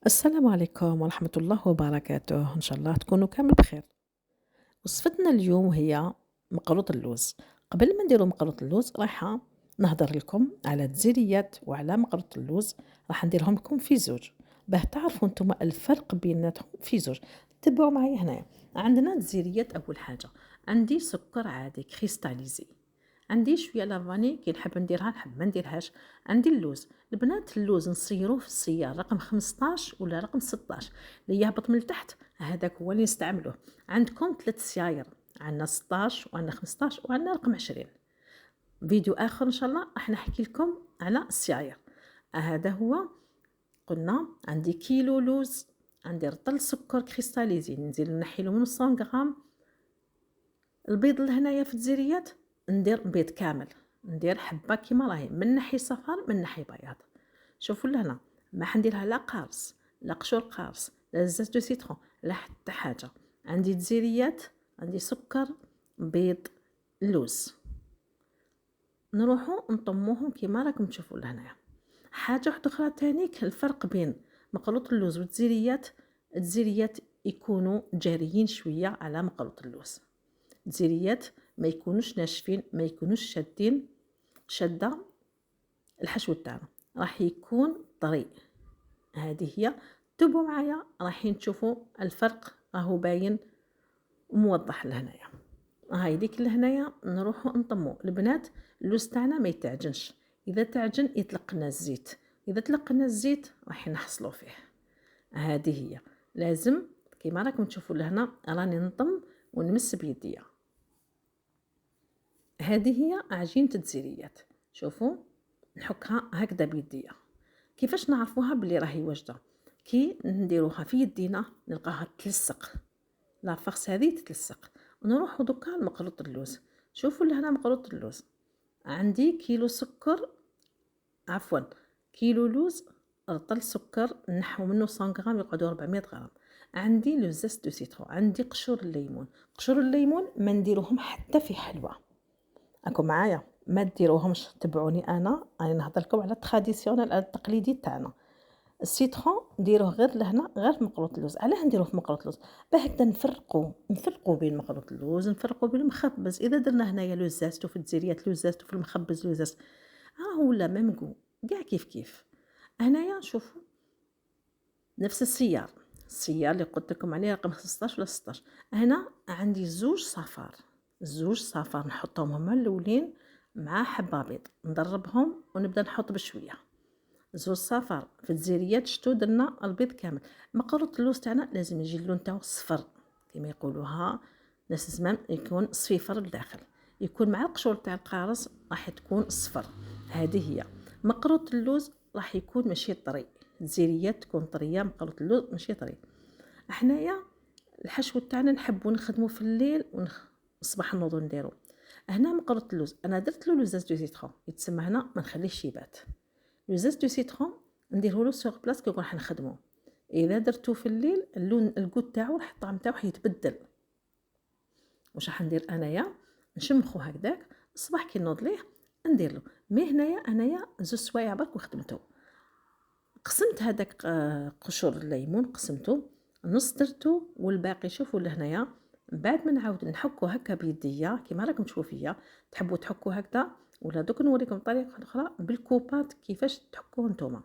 السلام عليكم ورحمة الله وبركاته، إن شاء الله تكونوا كامل بخير. وصفتنا اليوم هي مقروط اللوز. قبل ما نديرو مقروط اللوز رايحة نهضر لكم على التزيريات وعلى مقروط اللوز، راح نديرهم لكم في زوج باه تعرفوا نتوما الفرق بيناتهم في زوج. تبعوا معايا هنايا. عندنا التزيريات أول حاجة، عندي سكر عادي كريستاليزي، عندي شويه لافاني كي نحب نديرها نحب ما نديرهاش. عندي اللوز، البنات اللوز نصيروه في السيار رقم 15 ولا رقم 16 اللي يهبط من التحت، هذاك هو اللي نستعملوه. عندكم 3 سياير، عندنا 16 وعندنا 15 وعندنا رقم 20. فيديو اخر ان شاء الله راح نحكي لكم على السياير. هذا هو. قلنا عندي كيلو لوز، عندي رطل سكر كريستاليزي نزيد نحي له من 100 غرام. البيض لهنايا في التزيريات ندير بيض كامل، ندير حبه كيما راهي من ناحية صفار من ناحية بياض. شوفوا لهنا، ما حنديرها لا قارص لا قشور قارص لا زيت دو سيترون لا حتى حاجه. عندي تزيريات، عندي سكر، بيض، لوز. نروحو نطموهم كيما راكم تشوفوا لهنايا. حاجه واحده اخرى تانيك، الفرق بين مقروط اللوز والتزيريات، التزيريات يكونوا جاريين شويه على مقروط اللوز. التزيريات ما يكونوش ناشفين، ما يكونوش شادين شده. الحشو تاعنا راح يكون طري. هذه هي. تبعوا معايا رايحين تشوفوا الفرق راهو باين وموضح لهنايا. هاي ديك لهنايا نروحوا نطمو البنات. اللوز تاعنا ما يتعجنش، اذا تعجن يطلق لنا الزيت، اذا طلق لنا الزيت راح نحصلوا فيه. هذه هي. لازم كيما راكم تشوفوا لهنا راني نطم ونمس بيديا. هذه هي عجينة التزيريات. شوفوا نحكها هكذا بيديا. كيفاش نعرفوها بلي راهي واجده؟ كي نديروها في يدينا نلقاها تلصق، لا فرص هذه تتلصق. ونروحو دوكا لمقروط اللوز. شوفوا لهنا مقروط اللوز، عندي كيلو سكر، عفوا كيلو لوز، رطل سكر نحو منه 100 غرام يقعدوا 400 غرام. عندي لو زيست دو سيترون، عندي قشور الليمون. قشور الليمون ما نديروهم حتى في حلوى. راكم معايا؟ ما ديروهمش، تبعوني انا راني نهضر لكم على التراديسيونال التقليدي تاعنا. السيترون نديروه غير لهنا غير في مقروط اللوز. علاه نديروه في مقروط اللوز؟ باه هكذا نفرقوا بين مقروط اللوز، نفرقوا بين المخبز. اذا درنا هنايا لوز زاستو في الجزيريات، لوز زاستو في المخبز، لوز زاستو هو لا ميم كو كاع كيف كيف. هنايا شوفوا نفس السيار، السيار اللي قلت لكم عليه رقم 15 ولا 16. هنا عندي زوج صفار، زوج صفار نحطهم هما الاولين مع حبه بيض، نضربهم ونبدا نحط بشويه. زوج صفار في الجزيريات شتو درنا البيض كامل. مقروط اللوز تاعنا لازم يجي اللون تاعو صفر كما يقولوها ناس زمان، يكون صفيفر لداخل، يكون مع القشور تاع القارص راح تكون صفر. هذه هي. مقروط اللوز راح يكون ماشي طري، الجزيريات تكون طريه، مقروط اللوز ماشي طري. حنايا الحشو تاعنا نحبو نخدمو في الليل والصباح نوضو نديرو. هنا مقروط اللوز انا درت له لوزاز دو سيترون، يتسمى هنا ما نخليهش يبات. لو زيت دو سيترون نديرهولو سوغ بلاص كي راح نخدمو. اذا درتو في الليل اللون الكود تاعو راح الطعم تاعو يتبدل. واش راح ندير انايا؟ نشمخو هكذاك الصباح كي نوض ليه نديرلو. مي هنايا انايا زوج سوايع برك وخدمتو. قسمت هذاك قشور الليمون قسمتو نص درتو والباقي شوفوا لهنايا. بعد ما نعاود نحكو هكا بيديا كيما راكم تشوفوا فيا. تحبوا تحكوا هكذا ولا دوك نوريكم طريقه اخرى بالكوبات كيفاش تحكوه نتوما.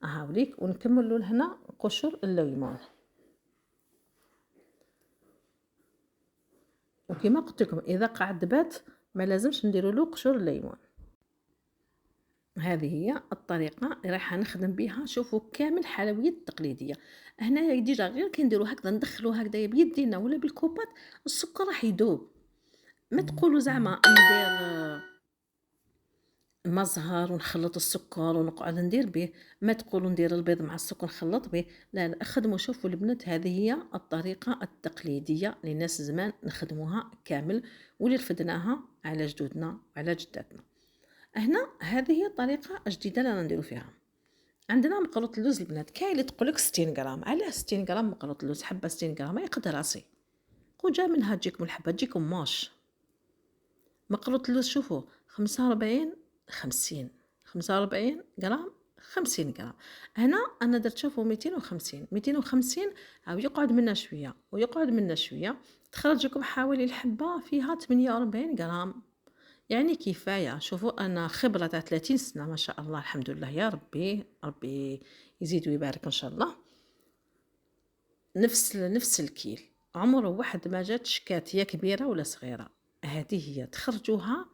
هاوليك ونكملوا لهنا قشور الليمون. وكما قلت لكم اذا قعد بات ما لازمش نديروا له قشور الليمون. هذه هي الطريقه اللي راح نخدم بها. شوفوا كامل حلويات التقليديه. هنايا ديجا غير كي نديروا هكذا ندخلوا هكذا بيدينا ولا بالكوبات السكر راح يذوب. ما تقولوا زعما ندير مزهر ونخلط السكر ونقعد ندير به، ما تقولوا ندير البيض مع السكر نخلط به. لا لا، خدموا. شوفوا البنات هذه هي الطريقه التقليديه لناس زمان نخدموها كامل واللي رفدناها على جدودنا وعلى جداتنا. هنا هذه هي طريقه جديده اللي نديرو فيها. عندنا مقروط اللوز البنات، كاين اللي تقولك 60 غرام. علاه 60 غرام مقروط اللوز؟ حبه 60 غرام ما يقدر راسي جا منها تجيكم الحبه تجيكم موش. مقروط اللوز شوفوا 45 50 45 غرام 50 غرام. هنا أنا درت شوفوا 250، 250 هاو يقعد منا شوية ويقعد منا شوية، تخرج لكم حوالي الحبة فيها 48 غرام، يعني كفاية. شوفوا أنا خبرة تاع 30 سنة ما شاء الله، الحمد لله يا ربي، ربي يزيد ويبارك إن شاء الله. نفس الكيل، عمره واحد ما جات شكات كبيرة ولا صغيرة. هذه هي تخرجوها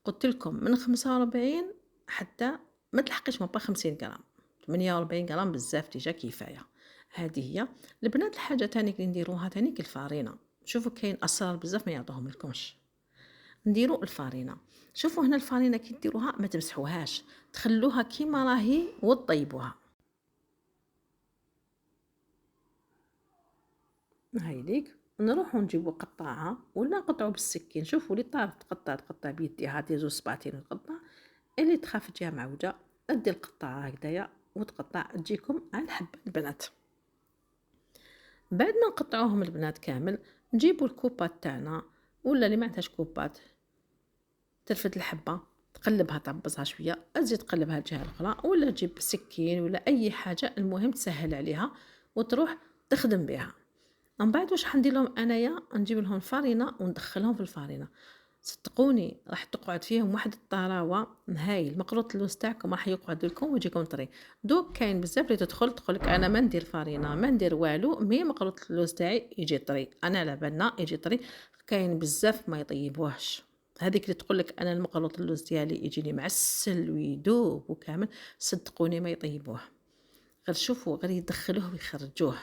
قلت لكم من 45 حتى ما تلحقيش مابا 50 غرام، 48 غرام بزاف ديجا كفايه. هذه هي البنات. الحاجه تانيك اللي نديروها تانيك الفارينه. شوفوا كاين اسرار بزاف ما يعطوهم لكمش. نديروا الفارينه. شوفوا هنا الفارينه كي ديروها ما تمسحوهاش، تخلوها كيما راهي وطيبوها. هايليك نروحو نجيبو قطاعه ولا نقطعو بالسكين. شوفوا اللي طارت تقطع بيديها، دير زوج سباطين وتقطع. اللي تخاف تجيها معوجة دير القطعة هكذايا وتقطع تجيكم على الحبة البنات. بعد ما نقطعوهم البنات كامل نجيبوا الكوبات تاعنا، ولا اللي ما عندهاش كوبات ترفد الحبة تقلبها تعبزها شوية، تزيد تقلبها الجهة الأخرى، ولا تجيب سكين ولا أي حاجة المهم تسهل عليها وتروح تخدم بها. من بعد واش حندير لهم انايا؟ نجيب لهم الفارينه وندخلهم في الفارينه. صدقوني راح تقعد فيهم واحد الطراوه هايل. مقروط اللوز تاعكم راح يقعد لكم ويجيكم طري. دوك كاين بزاف اللي تدخل تقولك انا ما ندير فارينه ما ندير والو، مي مقروط اللوز تاعي يجي طري، انا على بالنا يجي طري. كاين بزاف ما يطيبوهش. هذيك اللي تقولك انا المقروط اللوز ديالي يجيني معسل ويدوب وكامل، صدقوني ما يطيبوه. غير شوفوا غير يدخلوه ويخرجوه.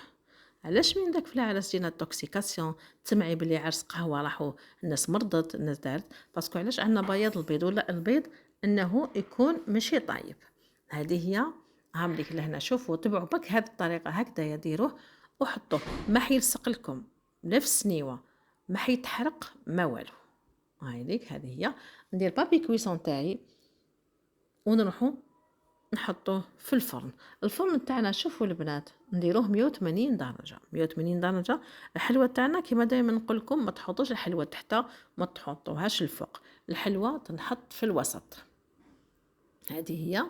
علاش من داك في العرس جينا التوكسيكاسيون؟ تسمعي بلي عرس قهوه راحوا الناس مرضت الناس دارت باسكو علاش عندنا بياض البيض ولا البيض انه يكون ماشي طايب. هذه هي عاملك لهنا. شوفوا تبعوا بك هذه الطريقه هكذا يديروه وحطوه، ما حيلصق لكم لا في السنيوه، ما حيتحرق ما والو. هاي ليك هذه هي. ندير بابي كويسون تاعي ونروحوا نحطوه في الفرن. الفرن تاعنا شوفوا البنات نديروه 180 درجه. 180 درجه. الحلوه تاعنا كما دائما نقول لكم ما تحطوش الحلوه تحت ما تحطوهاش الفوق، الحلوه تنحط في الوسط. هذه هي.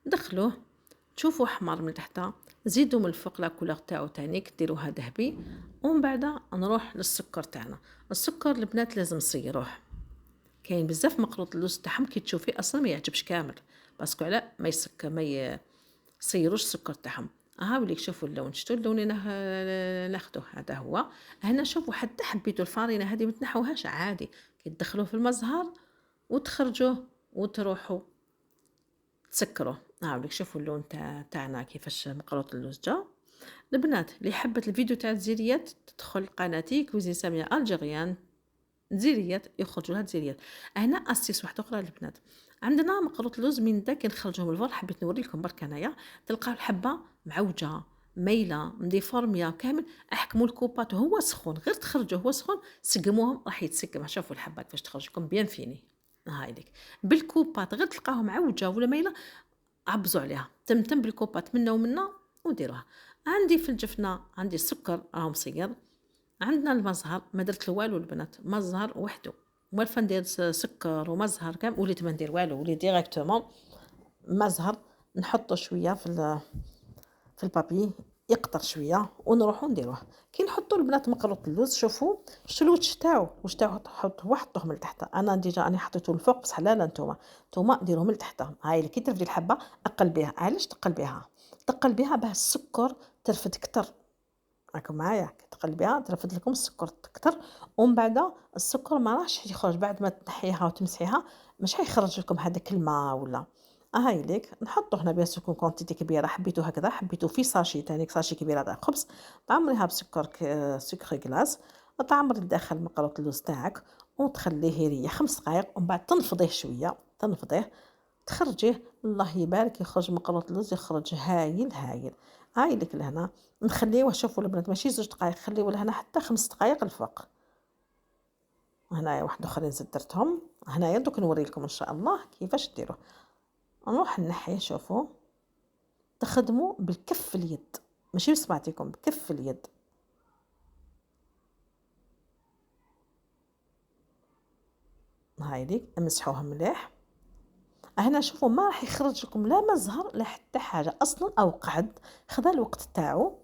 دخلوه تشوفوا حمر من تحت، زيدوا من الفوق لا كولور تاعو تانيك ديروها ذهبي. ومن بعد نروح للسكر تاعنا. السكر البنات لازم نصيروه. كاين بزاف مقروط اللوز تاعهم كي تشوفيه اصلا ما يعجبش كامل باسكو على ما يسكر ما يصيروش السكر تاعهم. ها وليك شوفوا اللون، شفتوا اللون اللي ناخذوه هذا هو. هنا شوفوا حتى حبيتوا الفارينه هذه ما تنحوهاش عادي، كي تدخلوه في المزهر وتخرجوه وتروحوا تسكروه. ها وليك شوفوا اللون تاعنا كيفاش مقروط اللوز جا. البنات اللي حبت الفيديو تاع الزيريات تدخل قناتي كوزين ساميه الجيريان زيريات يخرجوا لها زيريات. هنا اسيس واحده اخرى البنات، عندنا مقروط لوز من داك نخرجوه من الفرن. حبيت نوري لكم برك انايا تلقاو الحبه معوجه مايله مديفورميه كامل. احكموا الكوبات وهو سخون، غير تخرجوه هو سخون سقموهم راح يتسقم. شوفوا الحبه كيفاش تخرج لكم بيان فيني. هاي ليك بالكوبات غير تلقاوها معوجه ولا مايله عبزوا عليها تمتم بالكوبات منا ومنا وديروها. عندي في الجفنه عندي السكر راه مصير. عندنا المزهر ما درت له والو البنات، مزهر وحده موالفه ندير سكر ومزهر كامل، وليت ما ندير والو وليت ديريكتومون مزهر نحطه شويه في البابي يقطر شويه ونروحو نديروه. كي نحطو البنات مقروط اللوز شوفوا شتو الوش تاعو واش تاعو تحطوه حطوه من تحت. انا ديجا راني حطيته الفوق بصح لا نتوما ديروه من تحت. هاي كي ترفدي الحبه اقلبيها. علاش تقلبيها باه السكر ترفد كتر. راكم معايا كي تقلبيها ترفد لكم السكر كتر. ومن بعد السكر ما راحش يخرج بعد ما تنحيها وتمسحيها مش حيخرج لكم هذاك الماء ولا. هاي ليك نحطو هنا بيان سكر كونتيتي كبيره، حبيتو هكذا حبيتو في ساشي تاني ساشي كبيره تاع خبز تعمريها بسكر سكر غلاس، تعمري الداخل مقروط اللوز تاعك وتخليه يريح 5 دقائق. ومن بعد تنفضيه شويه تخرجيه الله يبارك يخرج مقروط اللوز يخرج هايل هايل. هاي لك لهنا نخليوه. شوفوا البنات ماشي 2 دقائق، خليوه لهنا حتى 5 دقائق الفوق. هنايا واحد اخرين زدت درتهم. هنايا دوك نوري لكم ان شاء الله كيفاش ديروه. نروح نحيه. شوفوا تخدموا بالكف اليد ماشي بصبعتكم بكف اليد. هاي ليك امسحوها مليح. هنا شوفوا ما راح يخرج لكم لا مزهر لا حتى حاجه اصلا، او قعد خذا الوقت تاعو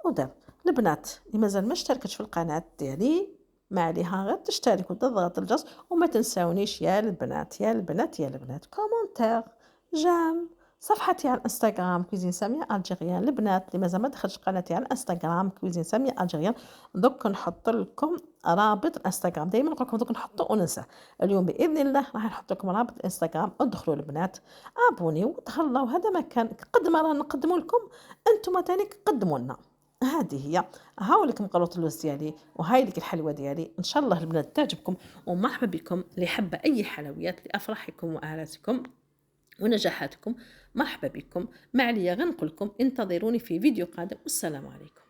ودار. البنات اللي مازال ما اشتركتش في القناه ديالي ما عليها غير تشترك وتضغط الجرس، وما تنساونيش يا البنات يا البنات يا البنات كومونتير، جيم، صفحتي على الانستغرام كويزين سامية الجيريان. البنات اللي مازال ما دخلش قناتي على الانستغرام كويزين سامية الجيريان، دوك نحط لكم رابط الانستغرام، دائما نقول لكم دوك نحطوا وننسى. اليوم باذن الله راح نحط لكم رابط الانستغرام، ادخلوا البنات ابونيو وتهلاو. هذا مكان قد ما رانا نقدموا لكم انتم تاني قدموا لنا. هذه هي، هاوليك مقلوط اللوز ديالي وهاي لك الحلوه ديالي، ان شاء الله البنات تعجبكم. ومرحبا بكم اللي حابه اي حلويات لافراحكم وآلاتكم ونجاحاتكم، مرحبا بكم. ما عليا غير نقول لكم انتظروني في فيديو قادم، والسلام عليكم.